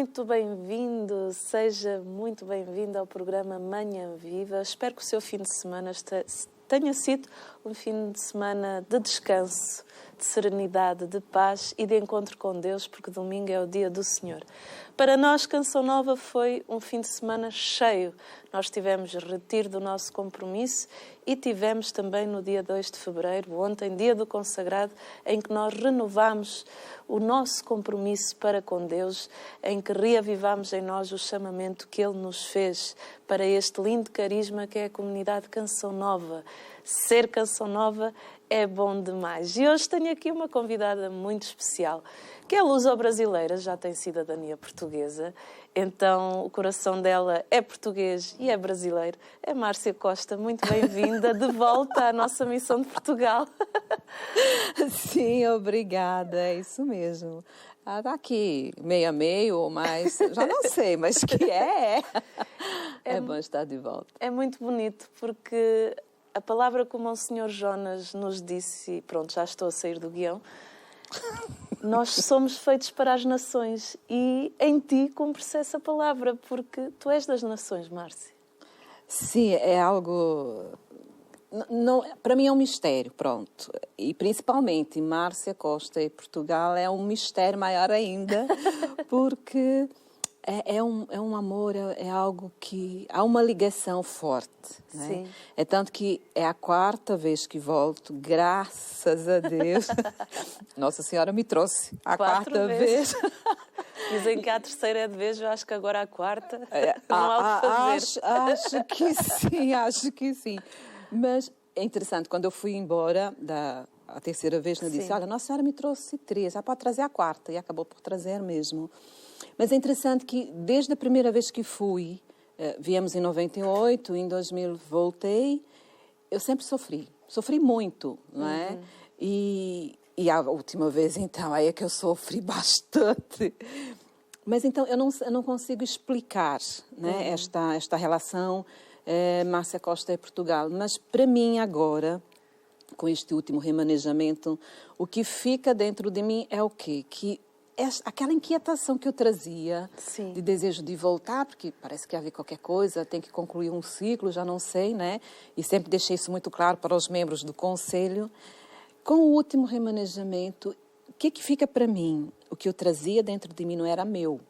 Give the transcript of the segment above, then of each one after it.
muito bem-vindo, seja muito bem-vindo ao programa Manhã Viva. Espero que o seu fim de semana tenha sido um fim de semana de descanso, de serenidade, de paz e de encontro com Deus, porque domingo é o dia do Senhor. Para nós, Canção Nova foi um fim de semana cheio. Nós tivemos retiro do nosso compromisso e tivemos também no dia 2 de fevereiro, ontem, dia do consagrado, em que nós renovamos o nosso compromisso para com Deus, em que reavivamos em nós o chamamento que Ele nos fez para este lindo carisma que é a comunidade Canção Nova. Ser Canção Nova é bom demais. E hoje tenho aqui uma convidada muito especial, que é luso-brasileira, já tem cidadania portuguesa, então o coração dela é português e é brasileiro. É Márcia Costa, muito bem-vinda de volta à nossa missão de Portugal. Sim, obrigada, é isso mesmo. Está aqui meio a meio, mas já não sei, mas que é bom estar de volta. É muito bonito porque a palavra como o Senhor Jonas nos disse, e pronto, já estou a sair do guião, nós somos feitos para as nações e em ti cumpre-se essa palavra, porque tu és das nações, Márcia. Sim, é algo... Não, para mim é um mistério, pronto. E principalmente Márcia Costa e Portugal é um mistério maior ainda, porque é um amor, é algo que... Há uma ligação forte. Né? Sim. É tanto que é a 4ª vez que volto, graças a Deus. Nossa Senhora me trouxe a 4ª vez. Dizem que a 3ª é de vez, eu acho que agora a 4ª não há o que fazer. Acho que sim. Mas é interessante, quando eu fui embora a 3ª vez, eu disse, olha, Nossa Senhora me trouxe 3, já pode trazer a 4ª, e acabou por trazer mesmo. Mas é interessante que, desde a primeira vez que fui, viemos em 98, em 2000 voltei, eu sempre sofri muito, não é? E a última vez, então, aí é que eu sofri bastante. Mas, então, eu não consigo explicar, né, esta relação Márcia Costa e Portugal. Mas, para mim, agora, com este último remanejamento, o que fica dentro de mim é o quê? Que aquela inquietação que eu trazia, Sim, de desejo de voltar, porque parece que havia qualquer coisa, tem que concluir um ciclo, já não sei, né? E sempre deixei isso muito claro para os membros do Conselho. Com o último remanejamento, o que fica para mim? O que eu trazia dentro de mim não era meu,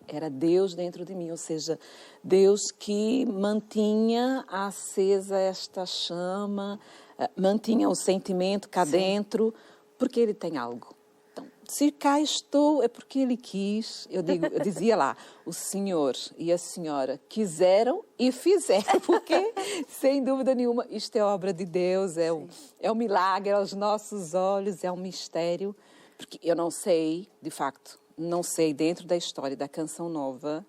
era Deus dentro de mim, ou seja, Deus que mantinha acesa esta chama, mantinha o sentimento cá dentro, porque Ele tem algo. Então, se cá estou, é porque Ele quis. Eu dizia lá, o Senhor e a Senhora quiseram e fizeram, porque, sem dúvida nenhuma, isto é obra de Deus, é um milagre aos nossos olhos, é um mistério, porque eu não sei, de facto, não sei, dentro da história da Canção Nova,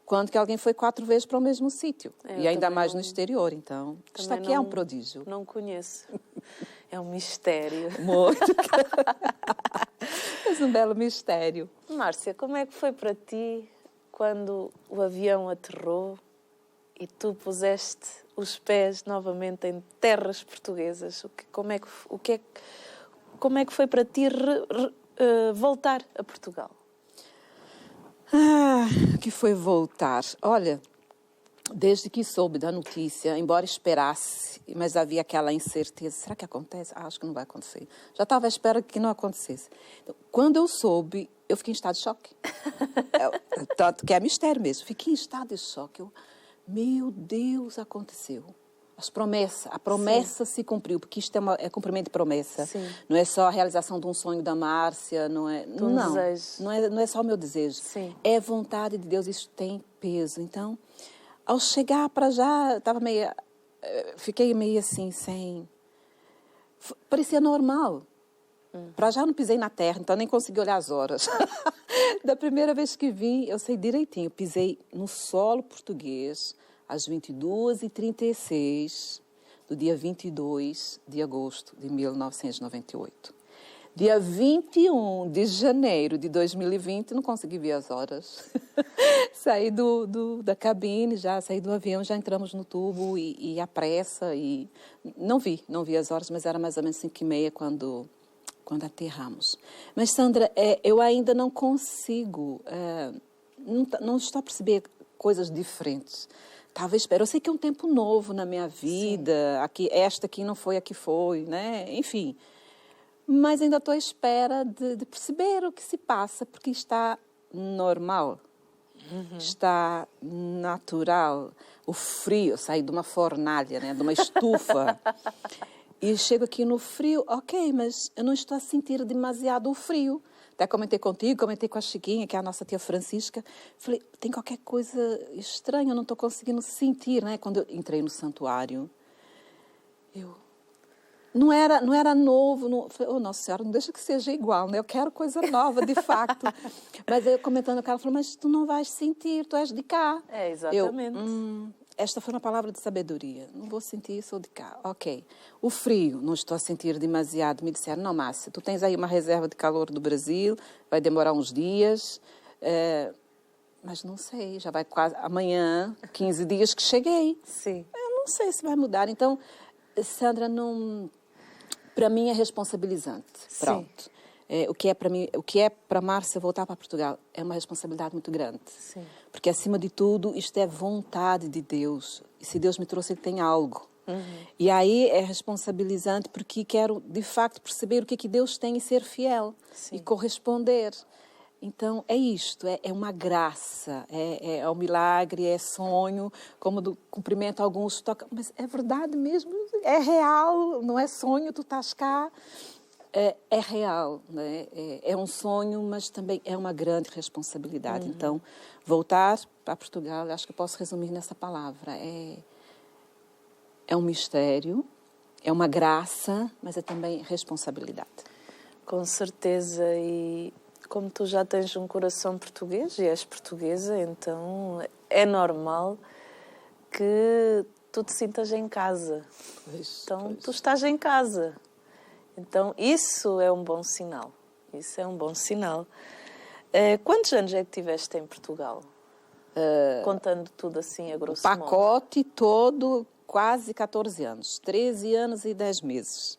quando que alguém foi 4 vezes para o mesmo sítio. E ainda mais no exterior, então. Isto aqui é um prodígio. Não conheço. É um mistério. Muito. É um belo mistério. Márcia, como é que foi para ti quando o avião aterrou e tu puseste os pés novamente em terras portuguesas? Como é que foi para ti voltar a Portugal? O que foi voltar? Olha, desde que soube da notícia, embora esperasse, mas havia aquela incerteza. Será que acontece? Acho que não vai acontecer. Já estava à espera que não acontecesse. Então, quando eu soube, eu fiquei em estado de choque. Tanto que é mistério mesmo. Fiquei em estado de choque. Meu Deus, aconteceu. A promessa se cumpriu, porque isto é cumprimento de promessa. Sim. Não é só a realização de um sonho da Márcia, não é só o meu desejo. Sim. É vontade de Deus, isso tem peso. Então, ao chegar para já, fiquei meio assim, parecia normal. Para já não pisei na terra, então nem consegui olhar as horas. Da primeira vez que vim, eu sei direitinho, pisei no solo português, às 22h36 do dia 22 de agosto de 1998. Dia 21 de janeiro de 2020, não consegui ver as horas. Saí da cabine, saí do avião, já entramos no tubo e à pressa. E não vi as horas, mas era mais ou menos 5h30 quando aterramos. Mas, Sandra, eu ainda não consigo não estou a perceber coisas diferentes. Estava à espera. Eu sei que é um tempo novo na minha vida. Aqui, esta aqui não foi a que foi, né? Enfim. Mas ainda estou à espera de perceber o que se passa, porque está normal. Está natural. O frio, saí de uma fornalha, né? De uma estufa. E chego aqui no frio, ok, mas eu não estou a sentir demasiado o frio. Até comentei contigo, comentei com a Chiquinha, que é a nossa tia Francisca. Falei, tem qualquer coisa estranha, eu não estou conseguindo sentir, né? Quando eu entrei no santuário, não era novo. Não, falei, oh, Nossa Senhora, não deixa que seja igual, né? Eu quero coisa nova, de facto. Mas eu comentando com ela, falei, mas tu não vais sentir, tu és de cá. É, exatamente. Esta foi uma palavra de sabedoria. Não vou sentir, sou de cá. Ok. O frio, não estou a sentir demasiado. Me disseram, não, Márcia, tu tens aí uma reserva de calor do Brasil, vai demorar uns dias, mas não sei, já vai quase amanhã, 15 dias que cheguei. Sim. Eu não sei se vai mudar. Então, Sandra, para mim é responsabilizante. Pronto. O que é para Márcia voltar para Portugal é uma responsabilidade muito grande. Sim. Porque, acima de tudo, isto é vontade de Deus. E se Deus me trouxe, Ele tem algo. E aí é responsabilizante porque quero, de facto, perceber o que é que Deus tem e ser fiel. Sim. E corresponder. Então, é isto, é uma graça, é um milagre, é sonho, como do cumprimento alguns toca. Mas é verdade mesmo, é real, não é sonho, tu estás cá. É real, né? É um sonho, mas também é uma grande responsabilidade. Então, voltar para Portugal, acho que eu posso resumir nessa palavra. É um mistério, é uma graça, mas é também responsabilidade. Com certeza, e como tu já tens um coração português e és portuguesa, então é normal que tu te sintas em casa. Pois. Tu estás em casa. Então, isso é um bom sinal. Isso é um bom sinal. Quantos anos é que tiveste em Portugal? Contando tudo assim, a grosso modo. O pacote todo, quase 14 anos. 13 anos e 10 meses,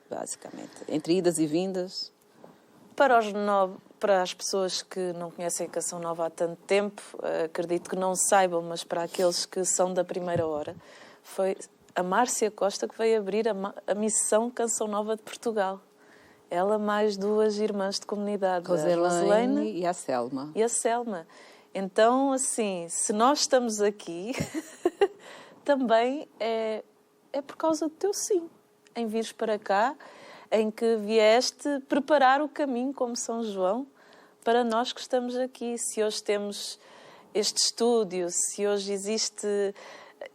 basicamente. Entre idas e vindas. Para as pessoas que não conhecem a Canção Nova há tanto tempo, acredito que não saibam, mas para aqueles que são da primeira hora, foi a Márcia Costa que veio abrir a missão Canção Nova de Portugal. Ela mais duas irmãs de comunidade, a Roselaine e a Selma. Então, assim, se nós estamos aqui, também é por causa do teu sim, em vires para cá, em que vieste preparar o caminho como São João para nós que estamos aqui. Se hoje temos este estúdio, se hoje existe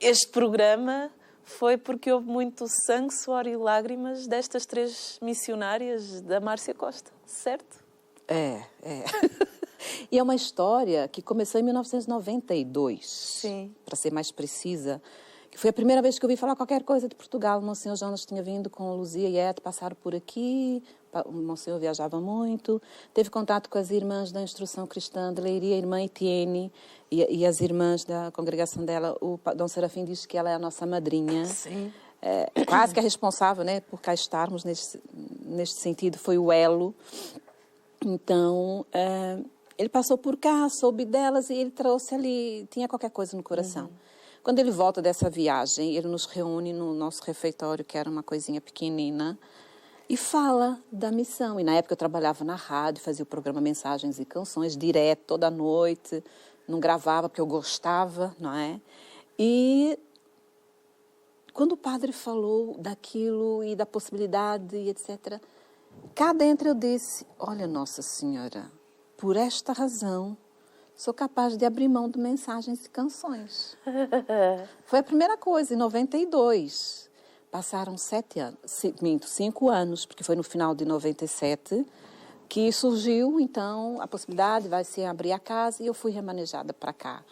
este programa, foi porque houve muito sangue, suor e lágrimas destas 3 missionárias da Márcia Costa, certo? É. E é uma história que começou em 1992. Sim. Para ser mais precisa. Que foi a primeira vez que eu ouvi falar qualquer coisa de Portugal. O Monsenhor Jonas tinha vindo com Luzia e Ed, passaram por aqui. O Monsenhor viajava muito. Teve contato com as irmãs da Instrução Cristã de Leiria, a irmã Etienne, e as irmãs da congregação dela. O Dom Serafim diz que ela é a nossa madrinha. Sim. Quase que é responsável, né, por cá estarmos neste sentido. Foi o elo. Então, ele passou por cá, soube delas e ele trouxe ali, tinha qualquer coisa no coração. Quando ele volta dessa viagem, ele nos reúne no nosso refeitório, que era uma coisinha pequenina, e fala da missão. E na época eu trabalhava na rádio, fazia o programa Mensagens e Canções, direto, toda noite. Não gravava porque eu gostava, não é? E quando o padre falou daquilo e da possibilidade e etc., cá dentro eu disse, olha, Nossa Senhora, por esta razão, sou capaz de abrir mão de Mensagens e Canções. Foi a primeira coisa, em 92. Passaram 5 anos, porque foi no final de 97 que surgiu, então, a possibilidade, vai ser abrir a casa, e eu fui remanejada para cá.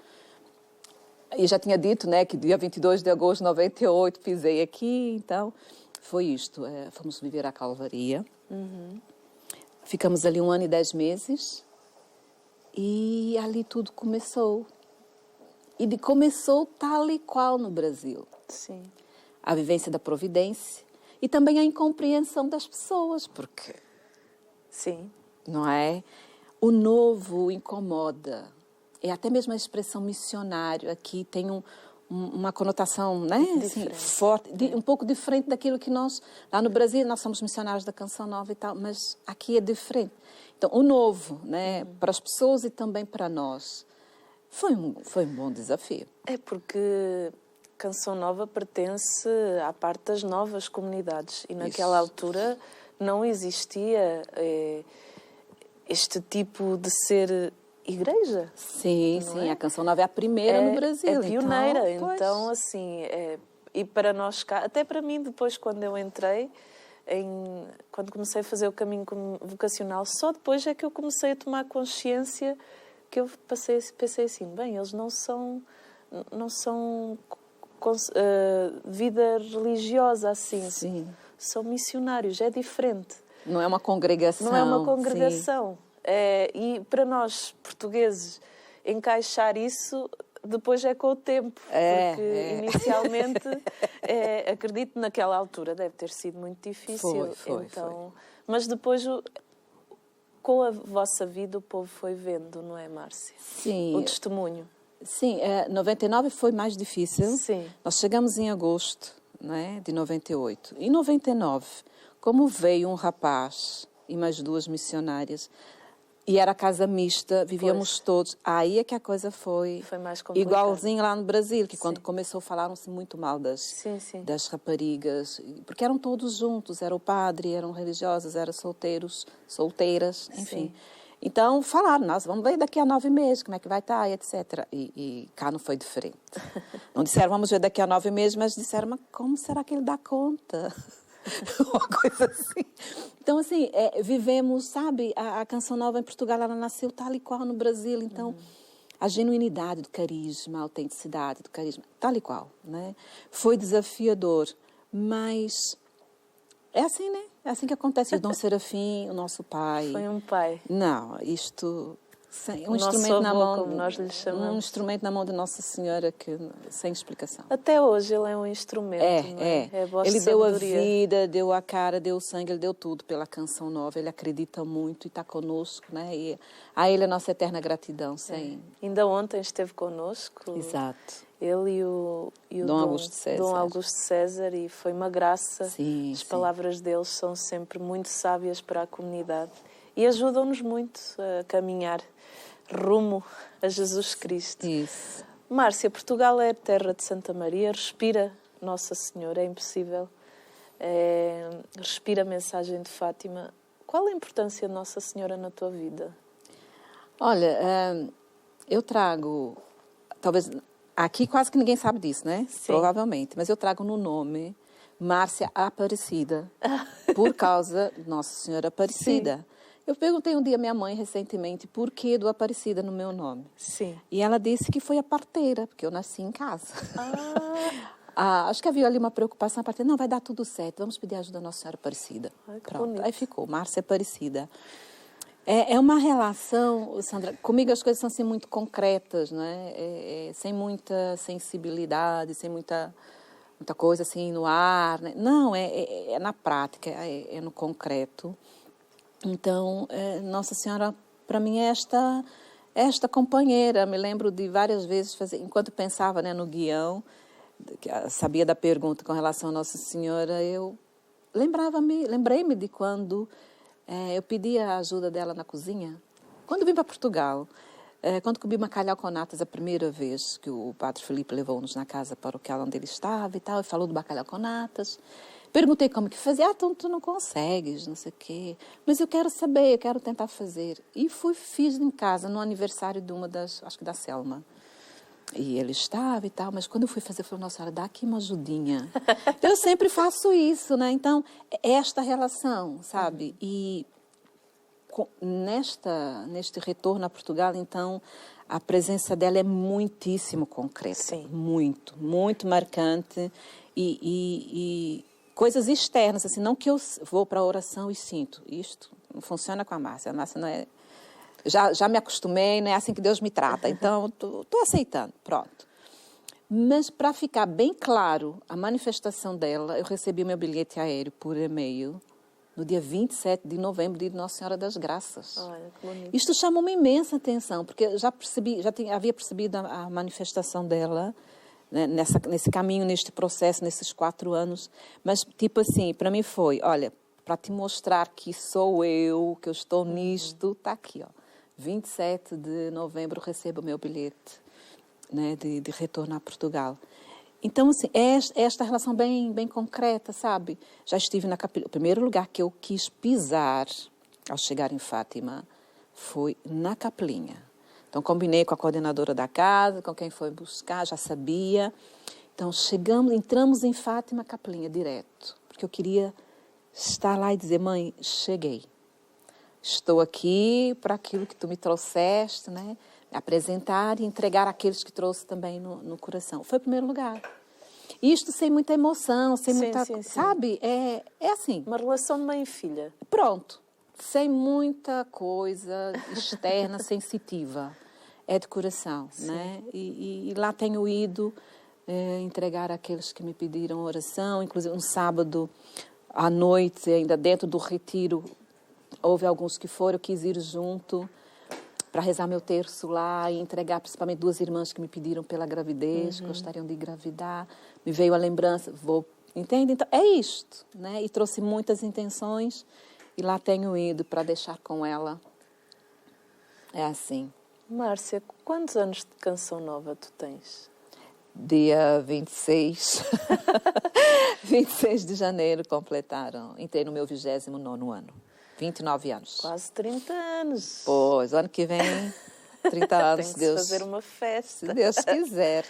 E já tinha dito, né, que dia 22 de agosto de 98 pisei aqui, então, foi isto. Fomos viver a Calvaria. Ficamos ali 1 ano e 10 meses. E ali tudo começou. E começou tal e qual no Brasil. Sim. A vivência da providência e também a incompreensão das pessoas, porque, sim, não é? O novo incomoda. é até mesmo a expressão missionário aqui tem uma conotação, né, assim, forte, um pouco diferente daquilo que nós, lá no Brasil, nós somos missionários da Canção Nova e tal, mas aqui é diferente. Então, o novo, né, para as pessoas e também para nós, foi um bom desafio. É porque Canção Nova pertence à parte das novas comunidades e naquela altura não existia este tipo de ser igreja. Sim, sim, a Canção Nova é a primeira no Brasil. É pioneira, então assim, e para nós cá, até para mim depois quando eu entrei, quando comecei a fazer o caminho vocacional, só depois é que eu comecei a tomar consciência que eu pensei assim, bem, eles não são vida religiosa assim, sim. São missionários, é diferente. Não é uma congregação. Não é uma congregação. E para nós, portugueses, encaixar isso depois é com o tempo. Porque inicialmente, acredito naquela altura, deve ter sido muito difícil. Foi. Mas depois, com a vossa vida, o povo foi vendo, não é, Márcia? Sim. O testemunho. Sim, 99 foi mais difícil. Sim. Nós chegamos em agosto, né, de 98. Em 99, como veio um rapaz e mais 2 missionárias, e era casa mista, vivíamos todos. Aí é que a coisa foi mais complicado. Igualzinho lá no Brasil, que quando começou falaram-se muito mal das raparigas, porque eram todos juntos, era o padre, eram religiosas, eram solteiras, enfim. Sim. Então falaram, nós vamos ver daqui a 9 meses como é que vai estar, etc. E cá não foi diferente. Não disseram, vamos ver daqui a 9 meses, mas disseram, mas como será que ele dá conta? Uma coisa assim. Então, assim, vivemos, sabe, a Canção Nova em Portugal, ela nasceu tal e qual no Brasil. Então, a genuinidade do carisma, a autenticidade do carisma, tal e qual, né? Foi desafiador, mas é assim, né? É assim que acontece. O Dom Serafim, o nosso pai... Foi um pai. Não, isto... Um instrumento na mão, como nós lhe chamamos. Um instrumento na mão de Nossa Senhora que sem explicação. Até hoje ele é um instrumento. Ele deu a vida, deu a cara, deu o sangue, ele deu tudo pela Canção Nova. Ele acredita muito e está conosco, né? E a ele a nossa eterna gratidão. Ainda ontem esteve conosco. Exato. Ele e o Dom Augusto César, e foi uma graça. Sim, As palavras deles são sempre muito sábias para a comunidade e ajudam-nos muito a caminhar rumo a Jesus Cristo. Isso. Márcia, Portugal é terra de Santa Maria, respira Nossa Senhora, é impossível. Respira a mensagem de Fátima. Qual a importância de Nossa Senhora na tua vida? Olha, eu trago, talvez, aqui quase que ninguém sabe disso, né? Sim. Provavelmente, mas eu trago no nome Márcia Aparecida, por causa de Nossa Senhora Aparecida. Sim. Eu perguntei um dia à minha mãe recentemente por que do Aparecida no meu nome. Sim. E ela disse que foi a parteira, porque eu nasci em casa. Acho que havia ali uma preocupação, a parteira, não, vai dar tudo certo, vamos pedir ajuda à Nossa Senhora Aparecida. Pronto, bonito. Aí ficou, Márcia Aparecida. É uma relação, Sandra, comigo as coisas são assim muito concretas, não é? Sem muita sensibilidade, sem muita coisa assim no ar, né? Não, é na prática, é no concreto. Então, Nossa Senhora, para mim, é esta companheira. Me lembro de várias vezes, enquanto pensava, né, no guião, sabia da pergunta com relação a Nossa Senhora, eu lembrei-me de quando eu pedi a ajuda dela na cozinha. Quando vim para Portugal, quando comi bacalhau com natas a primeira vez, que o padre Felipe levou-nos na casa paroquial onde ele estava e tal, e falou do bacalhau com natas. Perguntei como que fazia. Então tu não consegues, não sei o quê. Mas eu quero saber, eu quero tentar fazer. E fiz em casa, no aniversário de uma acho que da Selma. E ele estava e tal, mas quando eu fui fazer, eu falei, nossa senhora, dá aqui uma ajudinha. Eu sempre faço isso, né? Então, é esta relação, sabe? E neste retorno a Portugal, então, a presença dela é muitíssimo concreta. Sim. Muito, muito marcante. E coisas externas, assim, não que eu vou para a oração e sinto. Isto não funciona com a Márcia. A Márcia não é... Já me acostumei, não é assim que Deus me trata. Então, estou aceitando, pronto. Mas, para ficar bem claro a manifestação dela, eu recebi meu bilhete aéreo por e-mail no dia 27 de novembro, dia de Nossa Senhora das Graças. Olha, que bonito. Isto chamou uma imensa atenção, porque eu já percebi, havia percebido a manifestação dela, né, nesse caminho, neste processo, nesses 4 anos. Mas, tipo assim, para mim foi, olha, para te mostrar que sou eu, que eu estou nisto, está aqui, ó. 27 de novembro recebo o meu bilhete, né, de retorno a Portugal. Então, assim, é esta relação bem, bem concreta, sabe? Já estive na capela. O primeiro lugar que eu quis pisar ao chegar em Fátima foi na capelinha. Então, combinei com a coordenadora da casa, com quem foi buscar, já sabia. Então, entramos em Fátima, capelinha, direto. Porque eu queria estar lá e dizer, mãe, cheguei. Estou aqui para aquilo que tu me trouxeste, né? Apresentar e entregar àqueles que trouxe também no coração. Foi o primeiro lugar. Isto sem muita emoção, sem muita... Sim. Sabe? É assim. Uma relação de mãe e filha. Pronto. Sem muita coisa externa, sensitiva. É de coração, né? E lá tenho ido entregar àqueles que me pediram oração. Inclusive, um sábado à noite, ainda dentro do retiro, houve alguns que foram, eu quis ir junto para rezar meu terço lá e entregar principalmente 2 irmãs que me pediram pela gravidez, gostariam de engravidar. Me veio a lembrança, entende? Então, é isto, né? E trouxe muitas intenções e lá tenho ido para deixar com ela. É assim. Márcia, quantos anos de canção nova tu tens? Dia 26, 26 de janeiro completaram. Entrei no meu 29º ano. 29 anos. Quase 30 anos. Pois, ano que vem, 30 anos, Tem que Deus, fazer uma festa. se Deus quiser.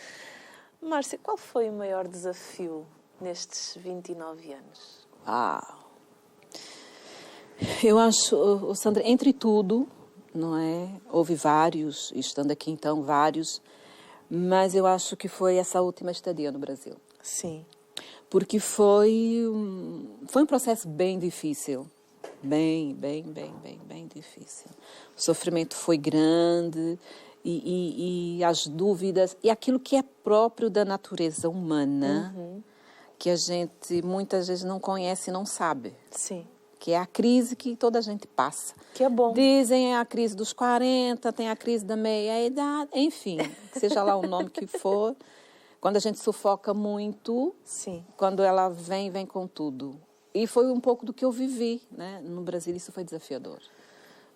Márcia, qual foi o maior desafio nestes 29 anos? Eu acho, Sandra, entre tudo, não é? Houve vários, estando aqui então, vários, mas eu acho que foi essa última estadia no Brasil. Sim. Porque foi um processo bem difícil. Bem difícil. O sofrimento foi grande e as dúvidas e aquilo que é próprio da natureza humana, que a gente muitas vezes não conhece e não sabe. Sim. Que é a crise que toda a gente passa. Que é bom. Dizem a crise dos 40, tem a crise da meia-idade, enfim, seja lá o nome que for. Quando a gente sufoca muito, sim, quando ela vem com tudo. E foi um pouco do que eu vivi, né? No Brasil isso foi desafiador.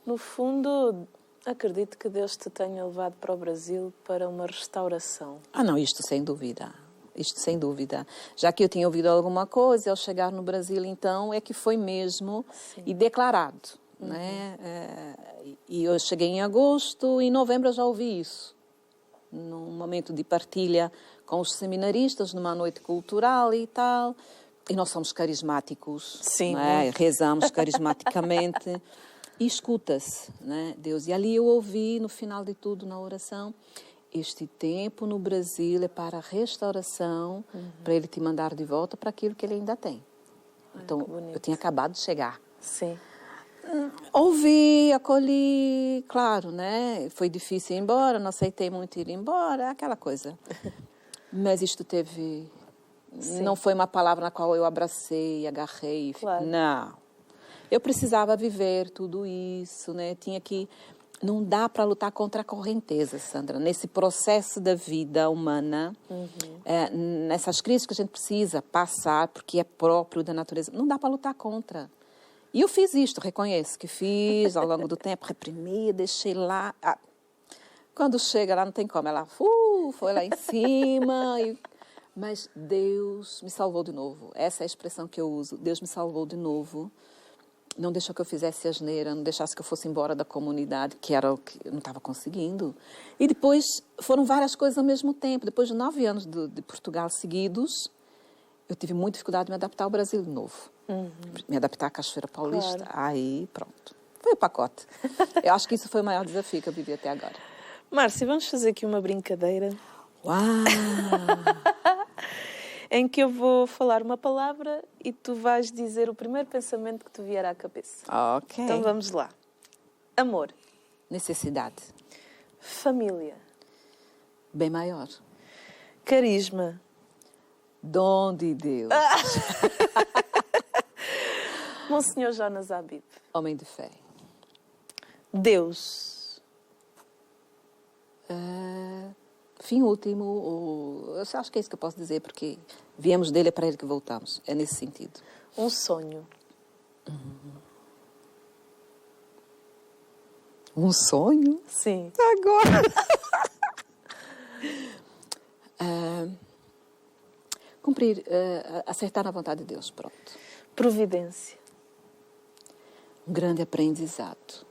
No fundo, acredito que Deus te tenha levado para o Brasil para uma restauração. Não, isto sem dúvida. Isto sem dúvida. Já que eu tinha ouvido alguma coisa, ao chegar no Brasil, então, é que foi mesmo e declarado, né? E eu cheguei em agosto, em novembro eu já ouvi isso. Num momento de partilha com os seminaristas, numa noite cultural e tal. E nós somos carismáticos, sim, né? Rezamos carismaticamente e escuta-se, né, Deus. E ali eu ouvi, no final de tudo, na oração, este tempo no Brasil é para a restauração, para Ele te mandar de volta para aquilo que Ele ainda tem. Então, eu tinha acabado de chegar. Sim. Ouvi, acolhi, claro, né? Foi difícil ir embora, não aceitei muito ir embora, aquela coisa. Mas isto teve... Sim. Não foi uma palavra na qual eu abracei, agarrei. Claro. Não. Eu precisava viver tudo isso, né? Tinha que... Não dá para lutar contra a correnteza, Sandra. Nesse processo da vida humana, nessas crises que a gente precisa passar, porque é próprio da natureza, não dá para lutar contra. E eu fiz isto, reconheço que fiz ao longo do tempo, reprimi, deixei lá. Quando chega lá, não tem como. Ela foi lá em cima e... Mas Deus me salvou de novo. Essa é a expressão que eu uso. Deus me salvou de novo. Não deixou que eu fizesse asneira, não deixasse que eu fosse embora da comunidade, que era o que eu não estava conseguindo. E depois foram várias coisas ao mesmo tempo. Depois de 9 anos de Portugal seguidos, eu tive muita dificuldade de me adaptar ao Brasil de novo. Me adaptar à Cachoeira Paulista. Claro. Aí, pronto. Foi o pacote. Eu acho que isso foi o maior desafio que eu vivi até agora. Márcia, vamos fazer aqui uma brincadeira. Uau! Em que eu vou falar uma palavra e tu vais dizer o primeiro pensamento que te vier à cabeça. Ok. Então vamos lá. Amor. Necessidade. Família. Bem maior. Carisma. Dom de Deus. Monsenhor Jonas Habib. Homem de fé. Deus. Fim último, eu acho que é isso que eu posso dizer, porque viemos dele, é para ele que voltamos. É nesse sentido. Um sonho. Um sonho? Sim. Agora! Cumprir, acertar na vontade de Deus, pronto. Providência. Um grande aprendizado.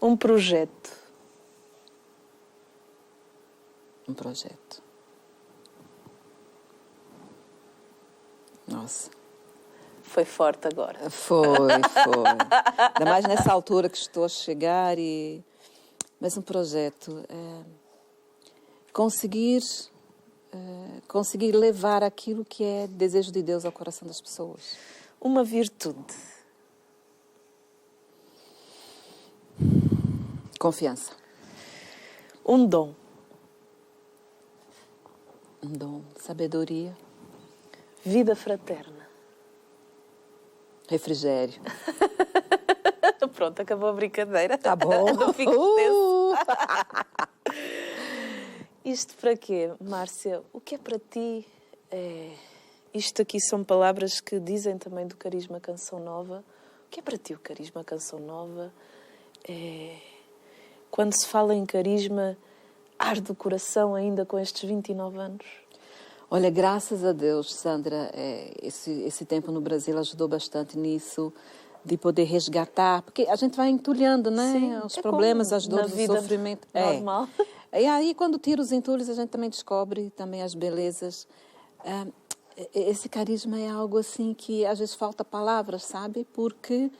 Um projeto. Um projeto. Nossa. Foi forte agora. Foi. Ainda mais nessa altura que estou a chegar e... Mas um projeto. Conseguir levar aquilo que é desejo de Deus ao coração das pessoas. Uma virtude. Confiança. Um dom. Um dom. Sabedoria. Vida fraterna. Refrigério. Pronto, acabou a brincadeira. Tá bom. Não fico tenso. Isto para quê, Márcia? O que é para ti? Isto aqui são palavras que dizem também do Carisma Canção Nova. O que é para ti o Carisma Canção Nova? Quando se fala em carisma, arde o coração ainda com estes 29 anos? Olha, graças a Deus, Sandra, esse tempo no Brasil ajudou bastante nisso, de poder resgatar, porque a gente vai entulhando, né? Sim, os problemas, as dores, o sofrimento. Normal. E aí, quando tira os entulhos, a gente também descobre também as belezas. Esse carisma é algo assim que às vezes falta palavras, sabe? Porque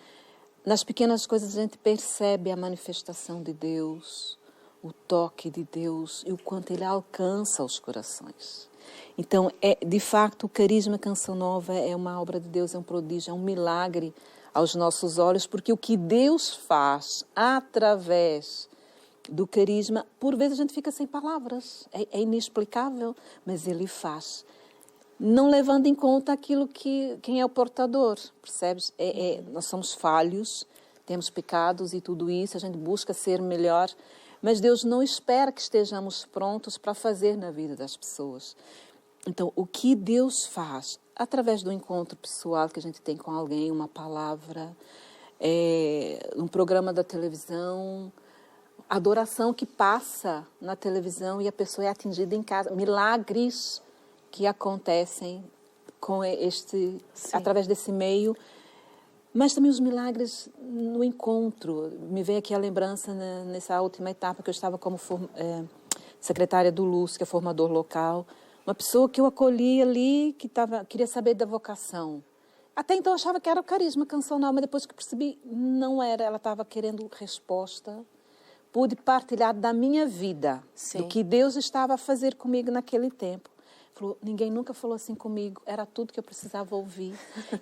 nas pequenas coisas a gente percebe a manifestação de Deus, o toque de Deus e o quanto Ele alcança os corações. Então, de facto, o Carisma Canção Nova é uma obra de Deus, é um prodígio, é um milagre aos nossos olhos, porque o que Deus faz através do carisma, por vezes a gente fica sem palavras, é inexplicável, mas Ele faz. Não levando em conta aquilo quem é o portador, percebes? Nós somos falhos, temos pecados e tudo isso, a gente busca ser melhor, mas Deus não espera que estejamos prontos para fazer na vida das pessoas. Então, o que Deus faz, através do encontro pessoal que a gente tem com alguém, uma palavra, um programa da televisão, adoração que passa na televisão e a pessoa é atingida em casa, milagres que acontecem com através desse meio, mas também os milagres no encontro. Me veio aqui a lembrança nessa última etapa que eu estava como secretária do Luz, que é formador local, uma pessoa que eu acolhi ali, que queria saber da vocação. Até então eu achava que era o Carisma Canção Nova, mas depois que percebi, não era. Ela estava querendo resposta. Pude partilhar da minha vida, Sim. do que Deus estava a fazer comigo naquele tempo. Falou, ninguém nunca falou assim comigo, era tudo que eu precisava ouvir.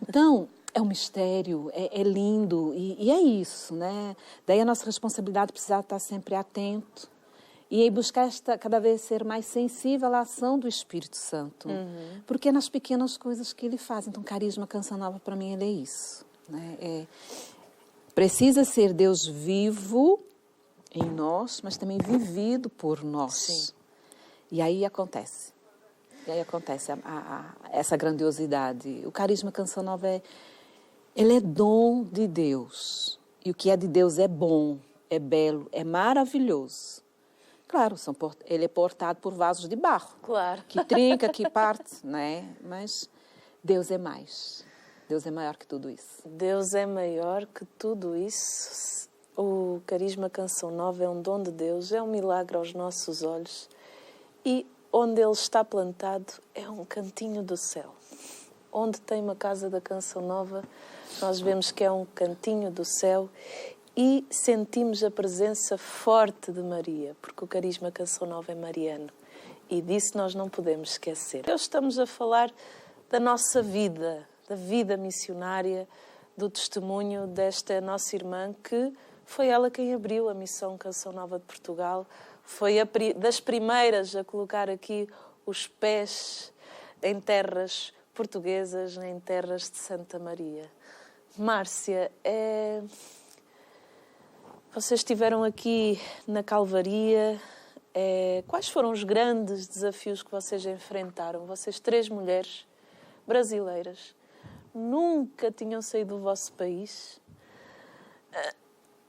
Então, é um mistério, é lindo, e é isso, né? Daí a nossa responsabilidade precisa estar sempre atento. E aí buscar cada vez ser mais sensível à ação do Espírito Santo. Uhum. Porque é nas pequenas coisas que Ele faz. Então, Carisma Canção Nova, para mim, ele é isso. Né? Precisa ser Deus vivo em nós, mas também vivido por nós. Sim. E aí acontece. Essa grandiosidade. O Carisma Canção Nova ele é dom de Deus. E o que é de Deus é bom, é belo, é maravilhoso. Claro, ele é portado por vasos de barro. Claro. Que trinca, que parte, né? Mas Deus é mais. Deus é maior que tudo isso. Deus é maior que tudo isso. O Carisma Canção Nova é um dom de Deus, é um milagre aos nossos olhos. E onde ele está plantado é um cantinho do céu. Onde tem uma casa da Canção Nova, nós vemos que é um cantinho do céu. E sentimos a presença forte de Maria, porque o Carisma Canção Nova é mariano. E disso nós não podemos esquecer. Hoje estamos a falar da nossa vida, da vida missionária, do testemunho desta nossa irmã, que foi ela quem abriu a Missão Canção Nova de Portugal. Foi das primeiras a colocar aqui os pés em terras portuguesas, em terras de Santa Maria. Márcia, vocês estiveram aqui na Calvaria. Quais foram os grandes desafios que vocês enfrentaram? Vocês, 3 mulheres brasileiras, nunca tinham saído do vosso país.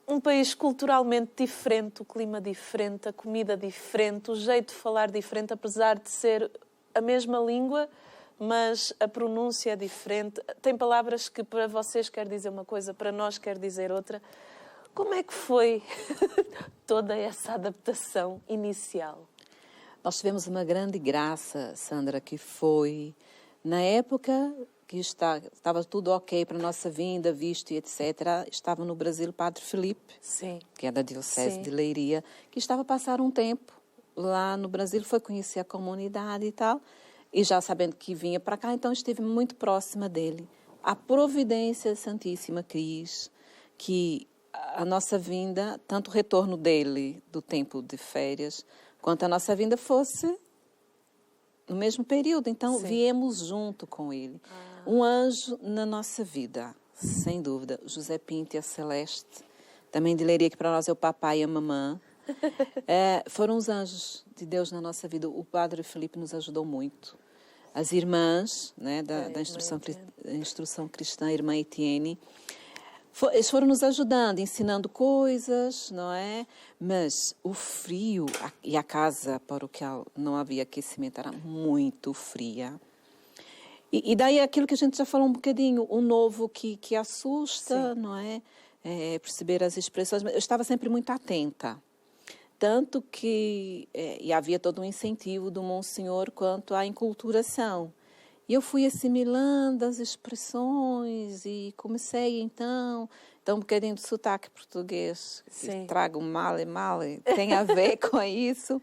Um país culturalmente diferente, o clima diferente, a comida diferente, o jeito de falar diferente, apesar de ser a mesma língua, mas a pronúncia é diferente. Tem palavras que para vocês quer dizer uma coisa, para nós quer dizer outra. Como é que foi toda essa adaptação inicial? Nós tivemos uma grande graça, Sandra, que foi, na época que estava tudo ok para a nossa vinda, visto e etc., estava no Brasil o Padre Felipe, Sim. que é da Diocese Sim. de Leiria, que estava a passar um tempo lá no Brasil, foi conhecer a comunidade e tal, e já sabendo que vinha para cá, então estive muito próxima dele. A providência Santíssima quis que a nossa vinda, tanto o retorno dele do tempo de férias, quanto a nossa vinda fosse no mesmo período. Então, Sim. viemos junto com ele. Um anjo na nossa vida, sem dúvida. José Pinto e a Celeste, também de Leiria, que para nós é o papai e a mamã. Foram os anjos de Deus na nossa vida. O Padre Felipe nos ajudou muito. As irmãs, né, da instrução cristã, a irmã Etienne, eles foram nos ajudando, ensinando coisas, não é? Mas o frio, e a casa paroquial não havia aquecimento, era muito fria. E daí aquilo que a gente já falou um bocadinho, o novo que assusta, não é? Perceber as expressões. Eu estava sempre muito atenta. Tanto que e havia todo um incentivo do Monsenhor quanto à enculturação. E eu fui assimilando as expressões e comecei, então um bocadinho de sotaque português, que trago male, tem a ver com isso,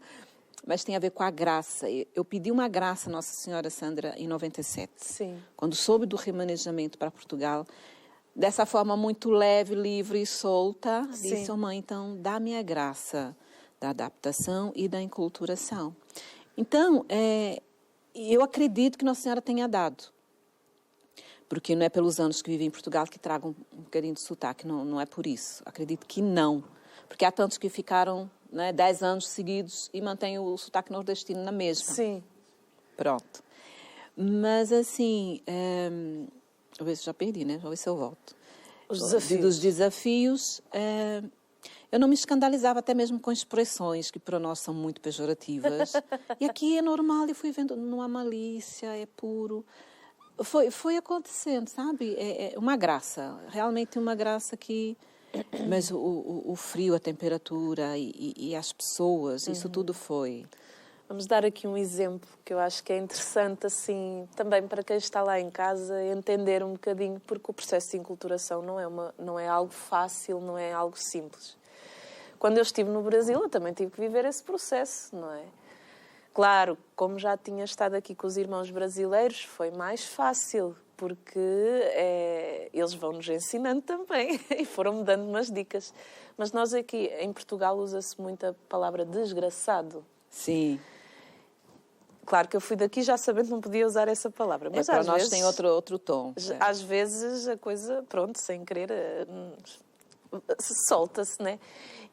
mas tem a ver com a graça. Eu pedi uma graça à Nossa Senhora, Sandra, em 97, Sim. quando soube do remanejamento para Portugal, dessa forma muito leve, livre e solta, disse, mãe, então dá-me a graça da adaptação e da enculturação. Então, eu acredito que Nossa Senhora tenha dado. Porque não é pelos anos que vivi em Portugal que tragam um bocadinho de sotaque, não é por isso. Acredito que não. Porque há tantos que ficaram 10 anos seguidos e mantêm o sotaque nordestino na mesma. Sim. Pronto. Mas, assim, vou ver se já perdi, né? Vou ver se eu volto. Os desafios. Dos desafios, eu não me escandalizava até mesmo com expressões que para nós são muito pejorativas. E aqui é normal, eu fui vendo, não há malícia, é puro. Foi acontecendo, sabe? É uma graça, realmente uma graça que... Mas o frio, a temperatura e as pessoas, isso tudo foi... Vamos dar aqui um exemplo que eu acho que é interessante, assim, também para quem está lá em casa, entender um bocadinho, porque o processo de enculturação não é algo fácil, não é algo simples. Quando eu estive no Brasil, eu também tive que viver esse processo, não é? Claro, como já tinha estado aqui com os irmãos brasileiros, foi mais fácil, porque eles vão-nos ensinando também e foram-me dando umas dicas. Mas nós aqui, em Portugal, usa-se muito a palavra desgraçado. Sim. Claro que eu fui daqui já sabendo que não podia usar essa palavra. Mas para às nós vezes, tem outro tom. Às vezes a coisa, pronto, sem querer, solta-se, né?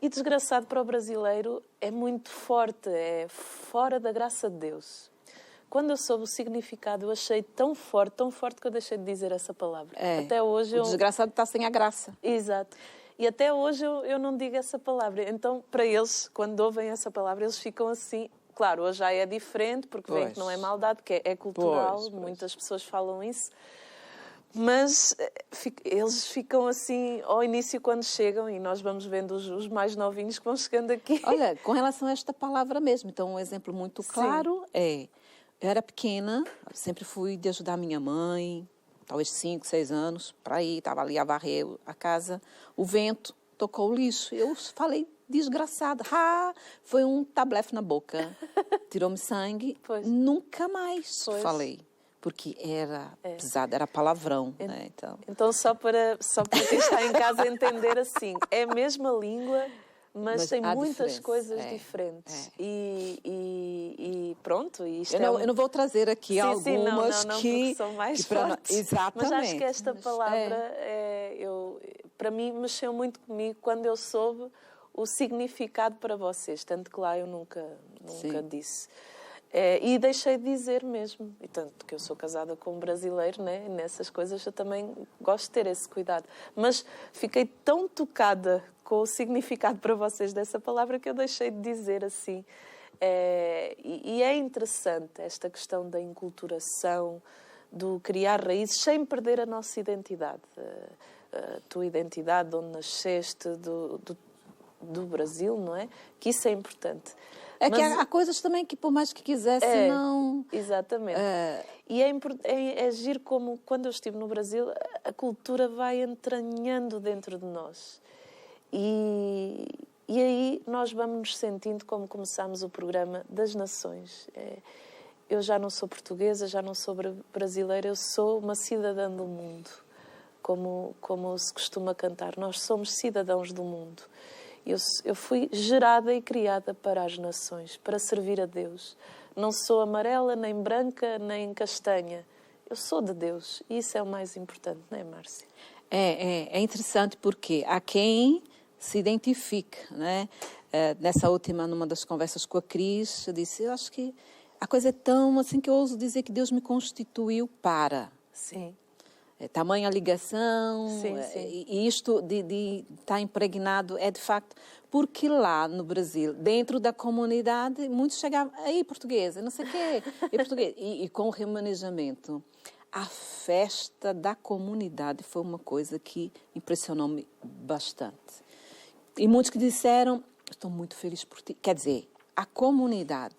E desgraçado para o brasileiro é muito forte, é fora da graça de Deus. Quando eu soube o significado, eu achei tão forte que eu deixei de dizer essa palavra. Até hoje o desgraçado está sem a graça. Exato. E até hoje eu não digo essa palavra. Então, para eles, quando ouvem essa palavra, eles ficam assim... Claro, hoje já é diferente, porque vem que não é maldade, que é cultural, muitas pessoas falam isso. Mas eles ficam assim, ao início, quando chegam, e nós vamos vendo os mais novinhos que vão chegando aqui. Olha, com relação a esta palavra mesmo, então um exemplo muito claro eu era pequena, sempre fui de ajudar a minha mãe, talvez 5, 6 anos, para ir, estava ali a varrer a casa, o vento tocou o lixo, eu falei, desgraçada, foi um tablefe na boca, tirou-me sangue, nunca mais falei. Porque era pesado, era palavrão. Né? Então só para quem está em casa entender assim, é a mesma língua, mas tem muitas coisas diferentes. E pronto. Isto eu não vou trazer aqui algumas que são mais fortes. Exatamente. Mas acho que esta palavra para mim, mexeu muito comigo quando eu soube o significado para vocês. Tanto que lá eu nunca disse. E deixei de dizer mesmo. E tanto que eu sou casada com um brasileiro, né? Nessas coisas eu também gosto de ter esse cuidado. Mas fiquei tão tocada com o significado para vocês dessa palavra que eu deixei de dizer assim. E é interessante esta questão da enculturação, do criar raízes sem perder a nossa identidade. A tua identidade, de onde nasceste, do Brasil, não é? Que isso é importante. É que há coisas também que, por mais que quisesse, não... Exatamente. E é giro como, quando eu estive no Brasil, a cultura vai entranhando dentro de nós. E aí nós vamos nos sentindo, como começámos o programa, das nações. Eu já não sou portuguesa, já não sou brasileira, eu sou uma cidadã do mundo. Como se costuma cantar, nós somos cidadãos do mundo. Eu fui gerada e criada para as nações, para servir a Deus. Não sou amarela, nem branca, nem castanha. Eu sou de Deus. E isso é o mais importante, não é, Márcia? É interessante porque há quem se identifique, né? Numa das conversas com a Cris, eu disse, eu acho que a coisa é tão assim que eu ouso dizer que Deus me constituiu para. Sim. Tamanha ligação, sim. E isto de estar impregnado é de facto, porque lá no Brasil, dentro da comunidade, muitos chegavam, aí portuguesa, não sei o quê, e português. E com o remanejamento, a festa da comunidade foi uma coisa que impressionou-me bastante. E muitos que disseram, estou muito feliz por ti. Quer dizer, a comunidade,